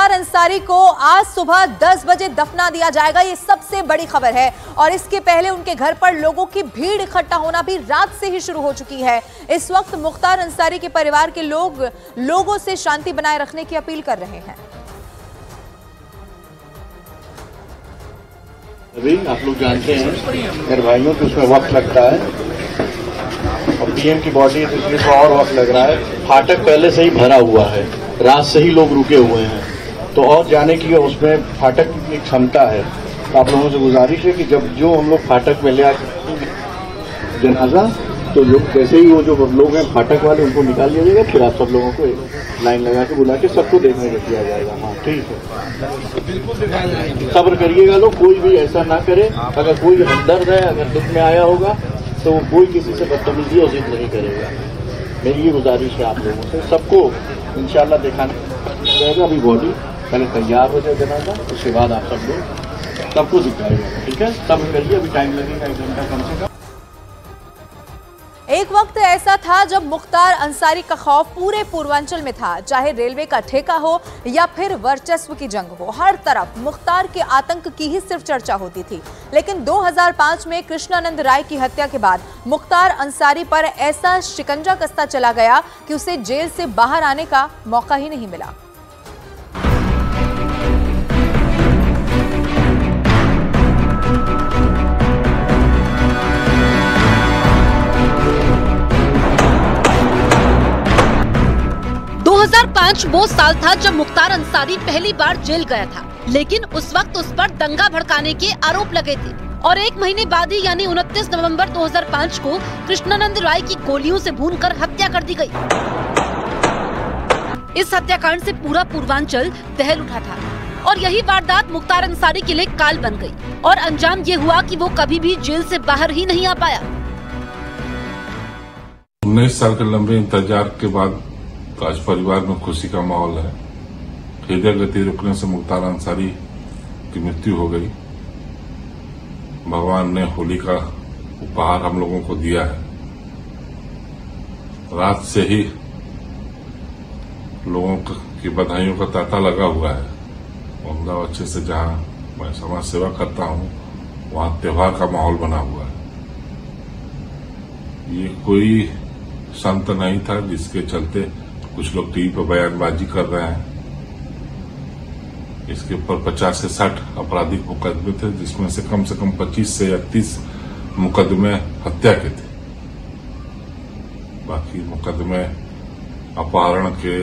मुख्तार अंसारी को आज सुबह 10 बजे दफना दिया जाएगा, ये सबसे बड़ी खबर है। और इसके पहले उनके घर पर लोगों की भीड़ इकट्ठा होना भी रात से ही शुरू हो चुकी है। इस वक्त मुख्तार अंसारी के परिवार के लोगों से शांति बनाए रखने की अपील कर रहे हैं। अभी आप लोग जानते हैं मेरे भाइयों को उसमें वक्त लगता है और पीएम की बॉडी है तो इसलिए थोड़ा और वक्त लग रहा है। फाटक पहले से ही भरा हुआ है, रात से ही लोग रुके हुए हैं, तो और जाने की उसमें फाटक की क्षमता है। तो आप लोगों से गुजारिश है कि जब जो हम लोग फाटक में ले आए जनाजा, तो लोग जैसे ही वो जो लोग हैं फाटक वाले उनको निकाल लिया जाएगा, फिर आप सब लोगों को लाइन लगा के बुला के सबको देखने को किया जाएगा। हाँ ठीक है, सब्र करिएगा लोग, कोई भी ऐसा ना करे। अगर कोई हमदर्द है, अगर दुख में आया होगा तो कोई किसी से बदतमीजी और जिद नहीं करेगा। मेरी ये गुजारिश है आप लोगों से, सबको इंशाल्लाह दिखाना जाएगा। अभी बॉडी पहले तैयार हो जाए जनाजा, उसके बाद आप सब लोग सबको दिखाएगा। ठीक है, सब्र करिए, अभी टाइम लगेगा 1 घंटा कम से कम। एक वक्त ऐसा था जब मुख्तार अंसारी का खौफ पूरे पूर्वांचल में था, चाहे रेलवे का ठेका हो या फिर वर्चस्व की जंग हो, हर तरफ मुख्तार के आतंक की ही सिर्फ चर्चा होती थी। लेकिन 2005 में कृष्णानंद राय की हत्या के बाद मुख्तार अंसारी पर ऐसा शिकंजा कसता चला गया कि उसे जेल से बाहर आने का मौका ही नहीं मिला। वो साल था जब मुख्तार अंसारी पहली बार जेल गया था, लेकिन उस वक्त उस पर दंगा भड़काने के आरोप लगे थे और 1 महीने बाद ही यानी 29 नवंबर 2005 को कृष्णानंद राय की गोलियों से भूनकर हत्या कर दी गई। इस हत्याकांड से पूरा पूर्वांचल दहल उठा था और यही वारदात मुख्तार अंसारी के लिए काल बन गई और अंजाम ये हुआ कि वो कभी भी जेल से बाहर ही नहीं आ पाया। 19 साल के लंबे इंतजार के बाद आज परिवार में खुशी का माहौल है। हृदय गति रुकने से मुख्तार अंसारी की मृत्यु हो गई। भगवान ने होली का उपहार हम लोगों को दिया है। रात से ही लोगों की बधाइयों का तांता लगा हुआ है। अहमदाबाद से जहां मैं समाज सेवा करता हूं, वहां त्योहार का माहौल बना हुआ है। ये कोई संत नहीं था जिसके चलते कुछ लोग टीवी पर बयानबाजी कर रहे हैं। इसके ऊपर 50 से 60 आपराधिक मुकदमे थे, जिसमें से कम 25 से 30 मुकदमे हत्या के थे। बाकी मुकदमे अपहरण के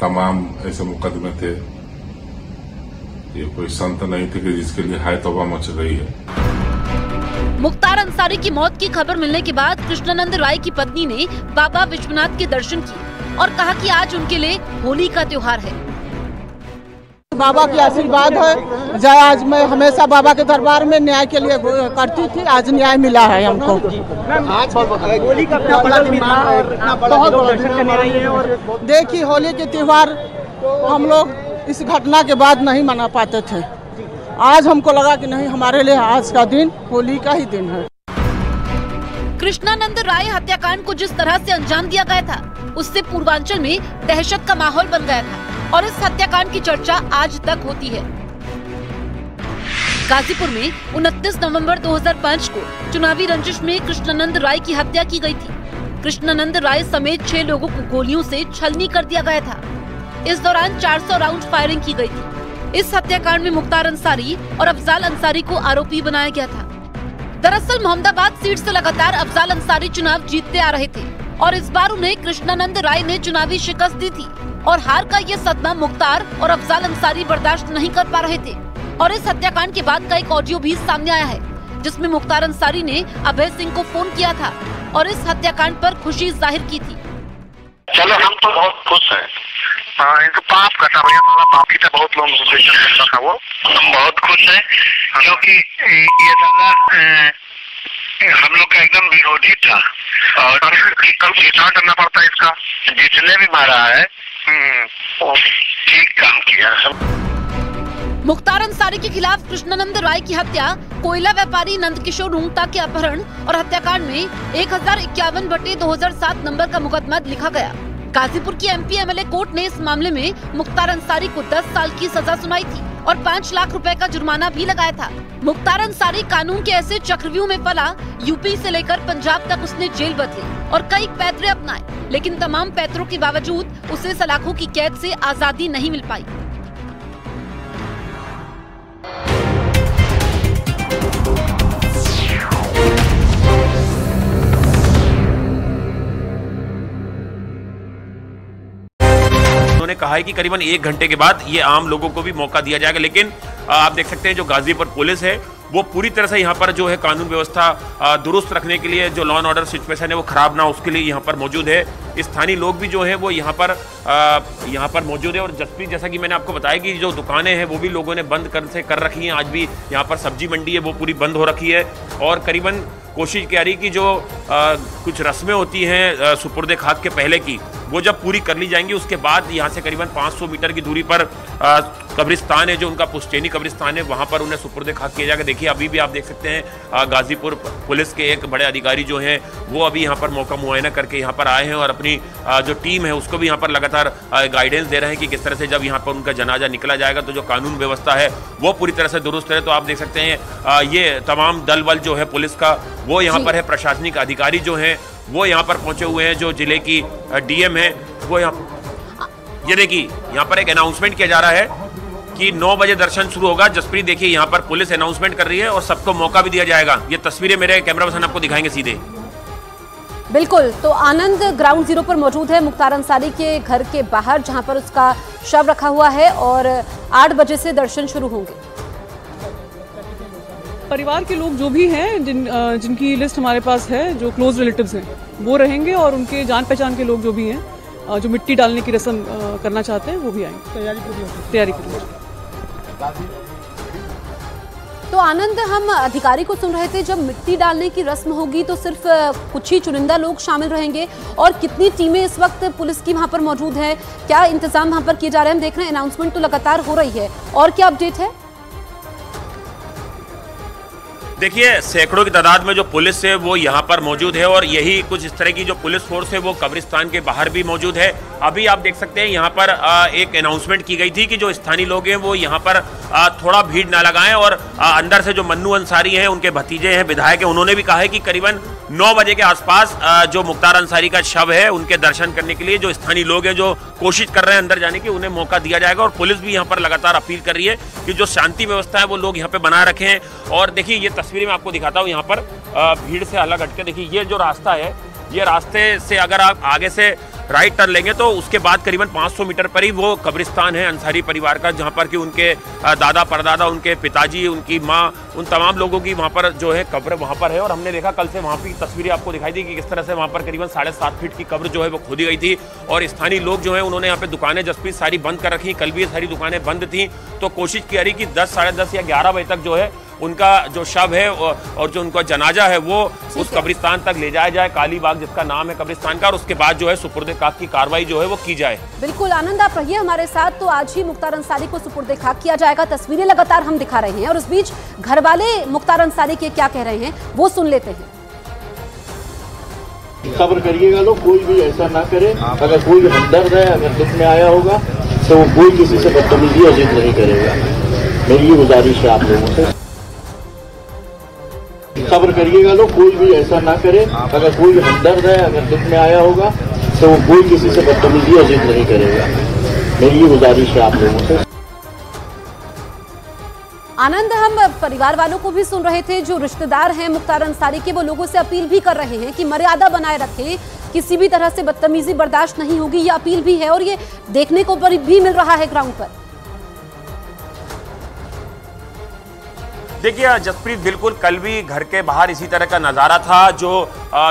तमाम ऐसे मुकदमे थे। ये कोई संत नहीं थे कि जिसके लिए हाय तौबा मच रही है। मुख्तार अंसारी की मौत की खबर मिलने के बाद कृष्णानंद राय की पत्नी ने बाबा विश्वनाथ के दर्शन किए और कहा कि आज उनके लिए होली का त्योहार है। बाबा की आशीर्वाद है, जय आज मैं हमेशा बाबा के दरबार में न्याय के लिए करती थी, आज न्याय मिला है हमको। आज होली का क्या बड़ा दिन था और बहुत दर्शन करने रही है। और देखिए होली के त्योहार हम लोग इस घटना के बाद नहीं मना पाते थे। आज हमको लगा कि नहीं, हमारे लिए आज का दिन होली का ही दिन है। कृष्णानंद राय हत्याकांड को जिस तरह से अंजाम दिया गया था, उससे पूर्वांचल में दहशत का माहौल बन गया था और इस हत्याकांड की चर्चा आज तक होती है। गाजीपुर में 29 नवंबर 2005 को चुनावी रंजिश में कृष्णानंद राय की हत्या की गई थी। कृष्णानंद राय समेत 6 लोगों को गोलियों से छलनी कर दिया गया था। इस दौरान 400 राउंड फायरिंग की गई थी। इस हत्याकांड में मुख्तार अंसारी और अफजाल अंसारी को आरोपी बनाया गया था। दरअसल मोहम्मदाबाद सीट से लगातार अफजाल अंसारी चुनाव जीतते आ रहे थे और इस बार उन्हें कृष्णानंद राय ने चुनावी शिकस्त दी थी और हार का ये सदमा मुख्तार और अफजाल अंसारी बर्दाश्त नहीं कर पा रहे थे। और इस हत्याकांड के बाद का एक ऑडियो भी सामने आया है, जिसमें मुख्तार अंसारी ने अभय सिंह को फोन किया था और इस हत्याकांड पर खुशी जाहिर की थी। चलो हम तो बहुत खुश हैं। इनको पाप करता भैया, साला पापी था, बहुत लोग था वो। हम बहुत खुश हैं क्योंकि ये साला हम लोग का एकदम विरोधी था और कल घिसाव करना पड़ता है इसका। जितने भी मारा है ठीक काम किया। मुख्तार अंसारी के खिलाफ कृष्णानंद राय की हत्या, कोयला व्यापारी नंदकिशोर रुंगटा के अपहरण और हत्याकांड में 1051/2007 नंबर का मुकदमा लिखा गया। गाजीपुर की एमपी एमएलए कोर्ट ने इस मामले में मुख्तार अंसारी को 10 साल की सजा सुनाई थी और 5 लाख रुपए का जुर्माना भी लगाया था। मुख्तार अंसारी कानून के ऐसे चक्रव्यूह में फंसा, यूपी से लेकर पंजाब तक उसने जेल बदली और कई पैतरे अपनाए, लेकिन तमाम पैतरों के बावजूद उसे सलाखों की कैद से आजादी नहीं मिल पाई। उन्होंने कहा है कि करीबन 1 घंटे के बाद ये आम लोगों को भी मौका दिया जाएगा, लेकिन आप देख सकते हैं जो गाजीपुर पुलिस है वो पूरी तरह से यहाँ पर जो है कानून व्यवस्था दुरुस्त रखने के लिए, जो लॉ एंड ऑर्डर सिचुएशन है वो खराब ना हो उसके लिए यहाँ पर मौजूद है। स्थानीय लोग भी जो है वो यहाँ पर मौजूद है। और जसप्रीत, जैसा कि मैंने आपको बताया कि जो दुकानें हैं वो भी लोगों ने बंद कर रखी हैं। आज भी यहाँ पर सब्जी मंडी है वो पूरी बंद हो रखी है और करीबन कोशिश की जा रही कि जो कुछ रस्में होती हैं सुपुर्द खाक के पहले की, वो जब पूरी कर ली जाएंगी उसके बाद यहाँ से करीबन 500 मीटर की दूरी पर कब्रिस्तान है, जो उनका पुश्तैनी कब्रिस्तान है, वहाँ पर उन्हें सुपुर्द खाक किया जाएगा। देखिए अभी भी आप देख सकते हैं गाजीपुर पुलिस के एक बड़े अधिकारी जो हैं वो अभी यहाँ पर मौका मुआयना करके यहाँ पर आए हैं और अपनी जो टीम है उसको भी यहाँ पर लगातार गाइडेंस दे रहे हैं कि किस तरह से जब यहाँ पर उनका जनाजा निकला जाएगा तो जो कानून व्यवस्था है वो पूरी तरह से दुरुस्त है। तो आप देख सकते हैं ये तमाम दल बल जो है पुलिस का वो यहाँ पर है, प्रशासनिक अधिकारी जो हैं वो यहाँ पर पहुंचे हुए हैं, जो जिले की डीएम है वो यहाँ, ये देखिए यहाँ पर एक अनाउंसमेंट किया जा रहा है कि 9 बजे दर्शन शुरू होगा। जसप्रीत देखिए यहाँ पर पुलिस अनाउंसमेंट कर रही है और सबको मौका भी दिया जाएगा। ये तस्वीरें मेरे कैमरा पर्सन आपको दिखाएंगे सीधे। बिल्कुल, तो आनंद ग्राउंड जीरो पर मौजूद है मुख्तार अंसारी के घर के बाहर, जहां पर उसका शव रखा हुआ है और 8 बजे से दर्शन शुरू होंगे। परिवार के लोग जो भी हैं जिनकी लिस्ट हमारे पास है, जो क्लोज रिलेटिव्स हैं वो रहेंगे और उनके जान पहचान के लोग जो भी हैं जो मिट्टी डालने की रस्म करना चाहते हैं वो भी आएंगे। तैयारी पूरी होगी। तो आनंद, हम अधिकारी को सुन रहे थे, जब मिट्टी डालने की रस्म होगी तो सिर्फ कुछ ही चुनिंदा लोग शामिल रहेंगे और कितनी टीमें इस वक्त पुलिस की वहां पर मौजूद है, क्या इंतजाम वहां पर किए जा रहे हैं? हम देख रहे हैं अनाउंसमेंट तो लगातार हो रही है, और क्या अपडेट है? देखिए सैकड़ों की तादाद में जो पुलिस है वो यहाँ पर मौजूद है और यही कुछ इस तरह की जो पुलिस फोर्स है वो कब्रिस्तान के बाहर भी मौजूद है। अभी आप देख सकते हैं यहाँ पर एक अनाउंसमेंट की गई थी कि जो स्थानीय लोग हैं वो यहाँ पर थोड़ा भीड़ ना लगाएं और अंदर से जो मन्नू अंसारी हैं, उनके भतीजे हैं, विधायक हैं, उन्होंने भी कहा है कि करीबन 9 बजे के आसपास जो मुख्तार अंसारी का शव है उनके दर्शन करने के लिए जो स्थानीय लोग हैं जो कोशिश कर रहे हैं अंदर जाने की, उन्हें मौका दिया जाएगा। और पुलिस भी यहाँ पर लगातार अपील कर रही है कि जो शांति व्यवस्था है वो लोग यहाँ पे बनाए रखें। और देखिए ये तस्वीरें मैं आपको दिखाता हूँ यहाँ पर भीड़ से अलग हटके। देखिए ये जो रास्ता है, ये रास्ते से अगर आप आगे से राइट टर्न लेंगे तो उसके बाद करीबन 500 मीटर पर ही वो कब्रिस्तान है अंसारी परिवार का, जहाँ पर कि उनके दादा परदादा, उनके पिताजी, उनकी माँ, उन तमाम लोगों की वहाँ पर जो है कब्र वहाँ पर है। और हमने देखा कल से वहाँ की तस्वीरें आपको दिखाई दी कि किस तरह से वहाँ पर करीबन 7.5 फीट की कब्र जो है वो खोदी गई थी। और स्थानीय लोग जो है उन्होंने यहाँ पे दुकानें जसप्रीत सारी बंद कर रखी, कल भी ये सारी दुकानें बंद थी। तो कोशिश की जा रही कि 10, साढ़े 10 या 11 बजे तक जो है उनका जो शव है और जो उनका जनाजा है वो उस कब्रिस्तान तक ले जाया जाए, काली बाग जिसका नाम है कब्रिस्तान का, और उसके बाद जो है सुपुर्द खाक की कार्रवाई जो है वो की जाए। बिल्कुल आनंद, आप रहिए हमारे साथ। तो आज ही मुख्तार अंसारी को सुपुर्द खाक किया जाएगा, तस्वीरें लगातार हम दिखा रहे हैं और उस बीच घर वाले मुख्तार अंसारी के क्या कह रहे हैं वो सुन लेते हैं। सब्र करिएगा लोग, कोई भी ऐसा ना करे। अगर कोई हमदर्द है, अगर दुख में आया होगा तो कोई किसी से बदतमीजी या जिद नहीं करेगा। मेरी ये गुजारिश है आप लोगों से, सब्र करिएगा लोग, कोई भी ऐसा ना करे। अगर कोई हमदर्द है, अगर दुख में आया होगा तो कोई किसी से बदतमीजी या जिद नहीं करेगा। मेरी ये गुजारिश है आप लोगों से। आनंद, हम परिवार वालों को भी सुन रहे थे, जो रिश्तेदार हैं मुख्तार अंसारी के, वो लोगों से अपील भी कर रहे हैं कि मर्यादा बनाए रखें, किसी भी तरह से बदतमीजी बर्दाश्त नहीं होगी, ये अपील भी है और ये देखने को भी मिल रहा है ग्राउंड पर। देखिए जसप्रीत, बिल्कुल कल भी घर के बाहर इसी तरह का नज़ारा था। जो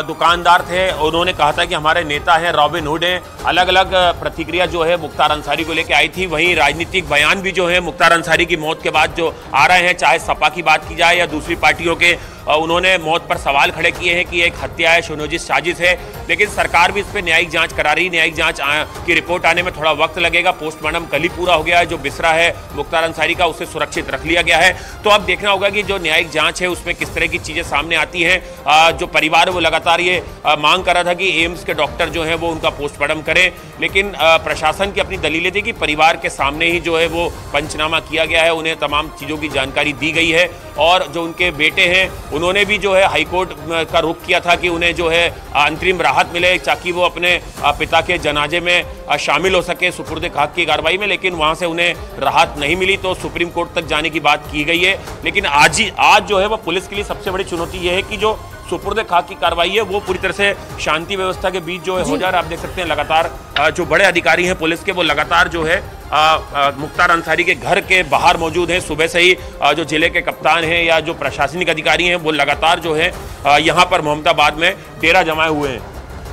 दुकानदार थे उन्होंने कहा था कि हमारे नेता हैं, रॉबिन हुड हैं। अलग अलग प्रतिक्रिया जो है मुख्तार अंसारी को लेकर आई थी। वहीं राजनीतिक बयान भी जो है मुख्तार अंसारी की मौत के बाद जो आ रहे हैं, चाहे सपा की बात की जाए या दूसरी पार्टियों के, उन्होंने मौत पर सवाल खड़े किए हैं कि एक हत्या है, सुनियोजित साजिश है। लेकिन सरकार भी इस पर न्यायिक जांच करा रही। न्यायिक जांच की रिपोर्ट आने में थोड़ा वक्त लगेगा। पोस्टमार्टम कल ही पूरा हो गया है। जो बिसरा है मुख्तार अंसारी का उसे सुरक्षित रख लिया गया है। तो अब देखना होगा कि जो न्यायिक जांच है उसमें किस तरह की चीजें सामने आती हैं। जो परिवार वो लगातार ये मांग कर रहा था कि एम्स के डॉक्टर जो है वो उनका पोस्टमार्टम करें, लेकिन प्रशासन की अपनी दलीलें थी कि परिवार के सामने ही जो है वो पंचनामा किया गया है, उन्हें तमाम चीज़ों की जानकारी दी गई है। और जो उनके बेटे हैं उन्होंने भी जो है हाईकोर्ट का रुख किया था कि उन्हें जो है अंतरिम राहत मिले ताकि वो अपने पिता के जनाजे में शामिल हो सके सुपुर्द खाक की कार्रवाई में, लेकिन वहां से उन्हें राहत नहीं मिली तो सुप्रीम कोर्ट तक जाने की बात की गई है। लेकिन आज जो है वो पुलिस के लिए सबसे बड़ी चुनौती ये है कि जो सुपुर्द खाक की कार्रवाई है वो पूरी तरह से शांति व्यवस्था के बीच जो है हो जा रहा है। आप देख सकते हैं लगातार जो बड़े अधिकारी हैं पुलिस के वो लगातार जो है मुख्तार अंसारी के घर के बाहर मौजूद हैं। सुबह से ही जो जिले के कप्तान हैं या जो प्रशासनिक अधिकारी हैं वो लगातार जो है यहाँ पर मोहम्मदाबाद में डेरा जमाए हुए हैं।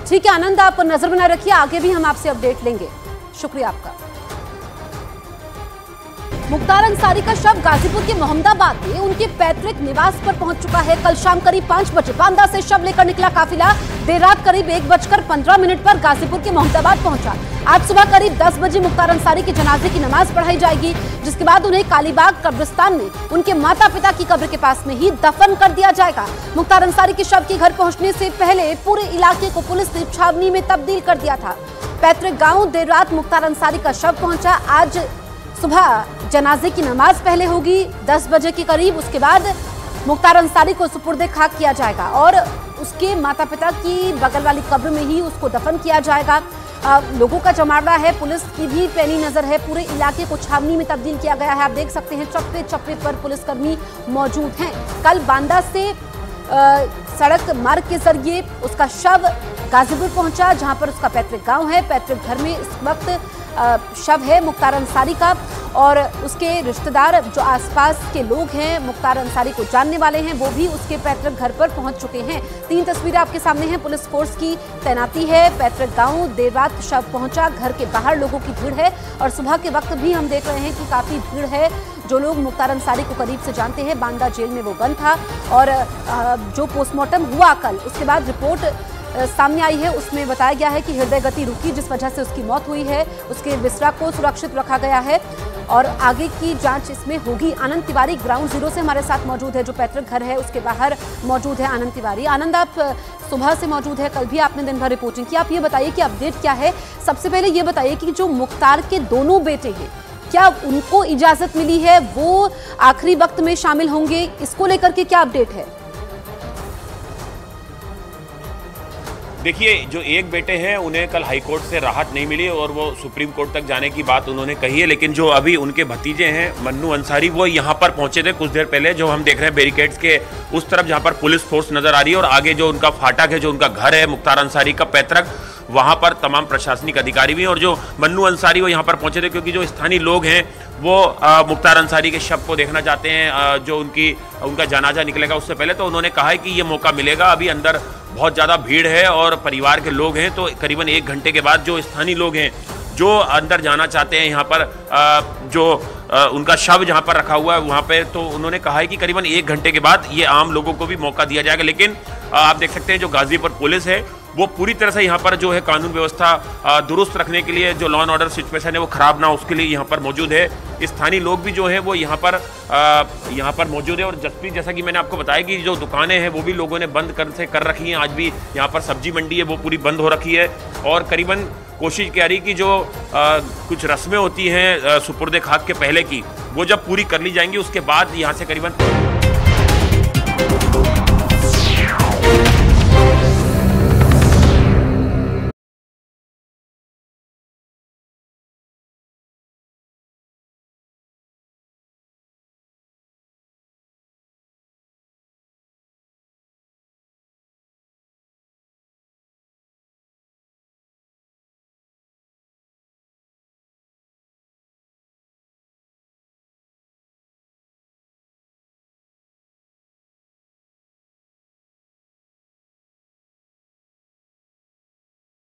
ठीक है आनंद, आप नजर बनाए रखिए, आगे भी हम आपसे अपडेट लेंगे। शुक्रिया आपका। मुख्तार अंसारी का शव गाजीपुर के मोहम्मदाबाद में उनके पैतृक निवास पर पहुंच चुका है। कल शाम करीब 5 बजे बांदा से शव लेकर निकला काफिला देर रात करीब 1:15 पर गाजीपुर के मोहम्मदाबाद पहुंचा। आज सुबह करीब 10 बजे मुख्तार अंसारी के जनाजे की नमाज पढ़ाई जाएगी, जिसके बाद उन्हें कालीबाग कब्रिस्तान में उनके माता पिता की कब्र के पास में ही दफन कर दिया जाएगा। मुख्तार अंसारी के शव के घर पहुंचने से पहले पूरे इलाके को पुलिस ने छावनी में तब्दील कर दिया था। पैतृक गाँव देर रात मुख्तार अंसारी का शव पहुंचा। आज सुबह जनाजे की नमाज पहले होगी 10 बजे के करीब, उसके बाद मुख्तार अंसारी को सुपुर्द खाक किया जाएगा और उसके माता पिता की बगल वाली कब्र में ही उसको दफन किया जाएगा। लोगों का जमावड़ा है, पुलिस की भी पैनी नजर है, पूरे इलाके को छावनी में तब्दील किया गया है। आप देख सकते हैं चप्पे चप्पे पर पुलिसकर्मी मौजूद हैं। कल बांदा से सड़क मार्ग के जरिए उसका शव गाजीपुर पहुंचा, जहां पर उसका पैतृक गांव है। पैतृक घर में इस वक्त शव है मुख्तार अंसारी का और उसके रिश्तेदार जो आसपास के लोग हैं मुख्तार अंसारी को जानने वाले हैं वो भी उसके पैतृक घर पर पहुंच चुके हैं। 3 तस्वीरें आपके सामने हैं। पुलिस फोर्स की तैनाती है। पैतृक गांव देर रात शव पहुंचा, घर के बाहर लोगों की भीड़ है और सुबह के वक्त भी हम देख रहे हैं कि काफी भीड़ है। जो लोग मुख्तार अंसारी को करीब से जानते हैं, बांदा जेल में वो बंद था और जो पोस्टमार्टम हुआ कल, उसके बाद रिपोर्ट सामने आई है, उसमें बताया गया है कि हृदय गति रुकी जिस वजह से उसकी मौत हुई है। उसके बिस्तरा को सुरक्षित रखा गया है और आगे की जांच इसमें होगी। आनंद तिवारी ग्राउंड जीरो से हमारे साथ मौजूद है, जो पैतृक घर है उसके बाहर मौजूद है आनंद तिवारी। आनंद, आप सुबह से मौजूद है, कल भी आपने दिन भर रिपोर्टिंग की, आप ये बताइए कि अपडेट क्या है। सबसे पहले ये बताइए कि जो मुख्तार के दोनों बेटे हैं, क्या उनको इजाजत मिली है, वो आखिरी वक्त में शामिल होंगे, इसको लेकर के क्या अपडेट है? देखिए, जो एक बेटे हैं उन्हें कल हाईकोर्ट से राहत नहीं मिली और वो सुप्रीम कोर्ट तक जाने की बात उन्होंने कही है, लेकिन जो अभी उनके भतीजे हैं मन्नू अंसारी वो यहाँ पर पहुंचे थे कुछ देर पहले। जो हम देख रहे हैं बैरिकेड्स के उस तरफ जहाँ पर पुलिस फोर्स नजर आ रही है और आगे जो उनका फाटक है, जो उनका घर है मुख्तार अंसारी का पैतृक, वहाँ पर तमाम प्रशासनिक अधिकारी भी हैं। और जो मन्नू अंसारी वो यहाँ पर पहुंचे थे क्योंकि जो स्थानीय लोग हैं वो मुख्तार अंसारी के शव को देखना चाहते हैं। जो उनका जनाजा निकलेगा उससे पहले तो उन्होंने कहा है कि ये मौका मिलेगा। अभी अंदर बहुत ज़्यादा भीड़ है और परिवार के लोग हैं, तो करीबन 1 घंटे के बाद जो स्थानीय लोग हैं जो अंदर जाना चाहते हैं यहाँ पर उनका शव जहाँ पर रखा हुआ है वहाँ पे, तो उन्होंने कहा है कि करीबन 1 घंटे के बाद ये आम लोगों को भी मौका दिया जाएगा। लेकिन आप देख सकते हैं जो गाजीपुर पुलिस है वो पूरी तरह से यहाँ पर जो है कानून व्यवस्था दुरुस्त रखने के लिए, जो लॉ एंड ऑर्डर सिचुएशन है वो खराब ना उसके लिए यहाँ पर मौजूद है। स्थानीय लोग भी जो है वो यहाँ पर मौजूद है। और जैसा कि मैंने आपको बताया कि जो दुकानें हैं वो भी लोगों ने बंद कर रखी हैं। आज भी यहाँ पर सब्जी मंडी है वो पूरी बंद हो रखी है और करीबन कोशिश की जा रही कि जो कुछ रस्में होती हैं सुपुर्द खाक के पहले की, वो जब पूरी कर ली जाएंगी उसके बाद यहाँ से करीबन